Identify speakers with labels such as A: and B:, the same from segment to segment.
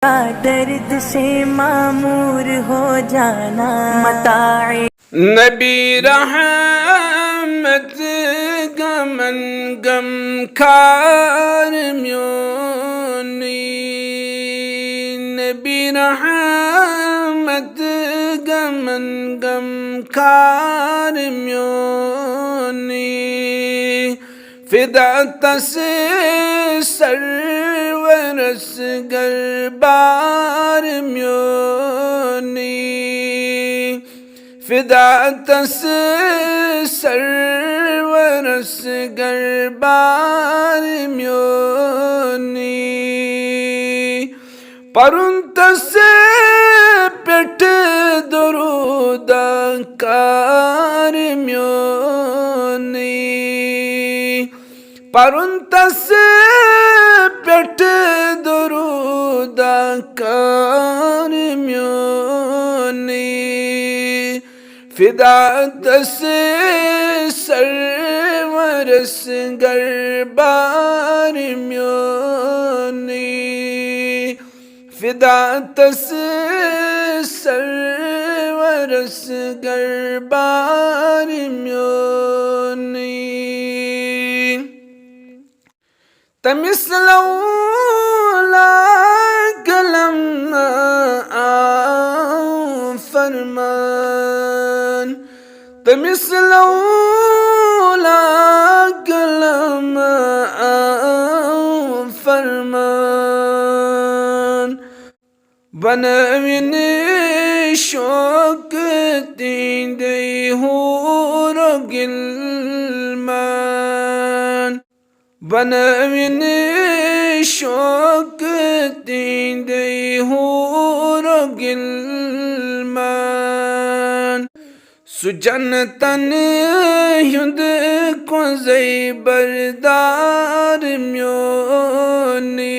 A: दर्द से मामूर हो जाना मताए
B: नबी रहमत गमन गम खार म्योनी नबी रहमत गमन गम खार म्योनी फिदा तसे सरवरस गरबार म्योनी फिदा तस सरवरस गरबार म्योनी परुंतस पेट दुरूदा कार म्योनी परुंतस पेट दुरूदा कार म्योनी फिदा तस सरवरस गरबार म्योनी फिदा तस सरवरस गरबार म्योनी तमिसलौला कलम फरमान तमिसलौला कलम फरमान बनविन शौक तींदे हूर गिलमान बनविन शौक तींदे हूर गिलमान सुजन तन युद को ज़ैबरदार म्योनी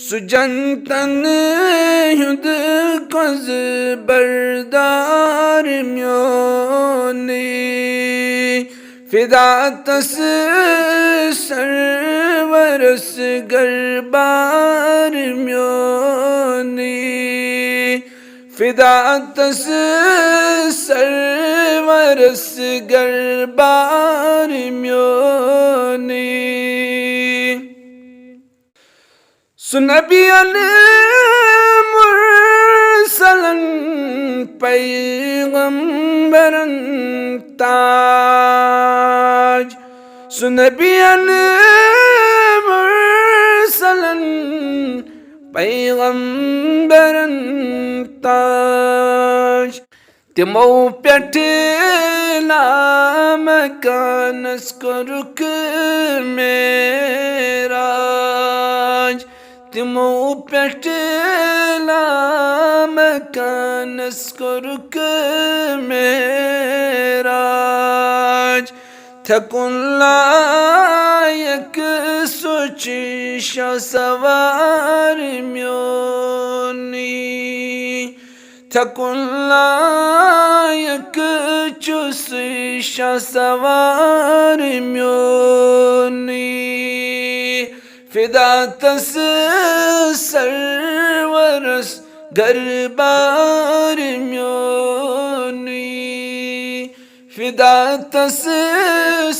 B: सुजन तन युद को ज़ैबरदार म्योनी फिदा तस सरवरस गरबार म्योनी फिदा तस सरवरस गरबार म्योनी सुनबियन मुरसलन पैगंबरन ताज सुनबियन मुरसलन पैगंबरन ताज तिमो पेट लामकानस को रुक मेराज तिमो पेट लामकानस को रुक मेराज थकुन लायक सोची सवार म्योनी थकुन लायक चुस सवार म्योनी फिदा तस सरवरस गरबार म्योनी फिदा तस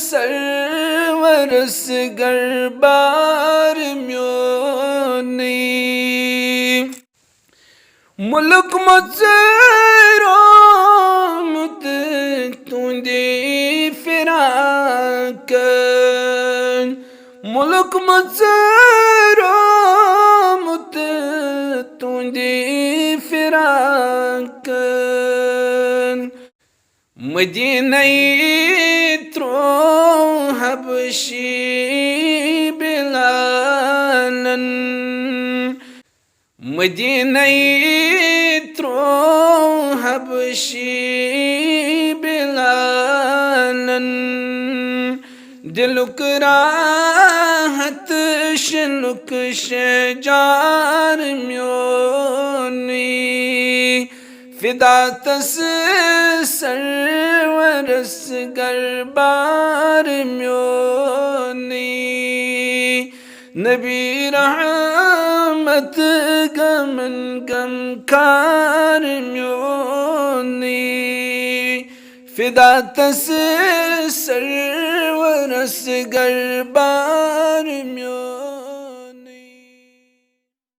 B: सरवरस गरबार म्योनी मुल्क मज़रो मुत तुंदे फिराकन मुल्क मज़रो मुत तुंदे फिराकन मदीनई त्रो हबशी बिलालन मदीनई त्रो हबशी बिलालन दिलुक राहत शनुक शजार म्योनी फिदा तस सरवरस गरबार म्योनी नबी रहमत गमन गम कार म्योनी फिदा तस सरवरस गरबार म्योनी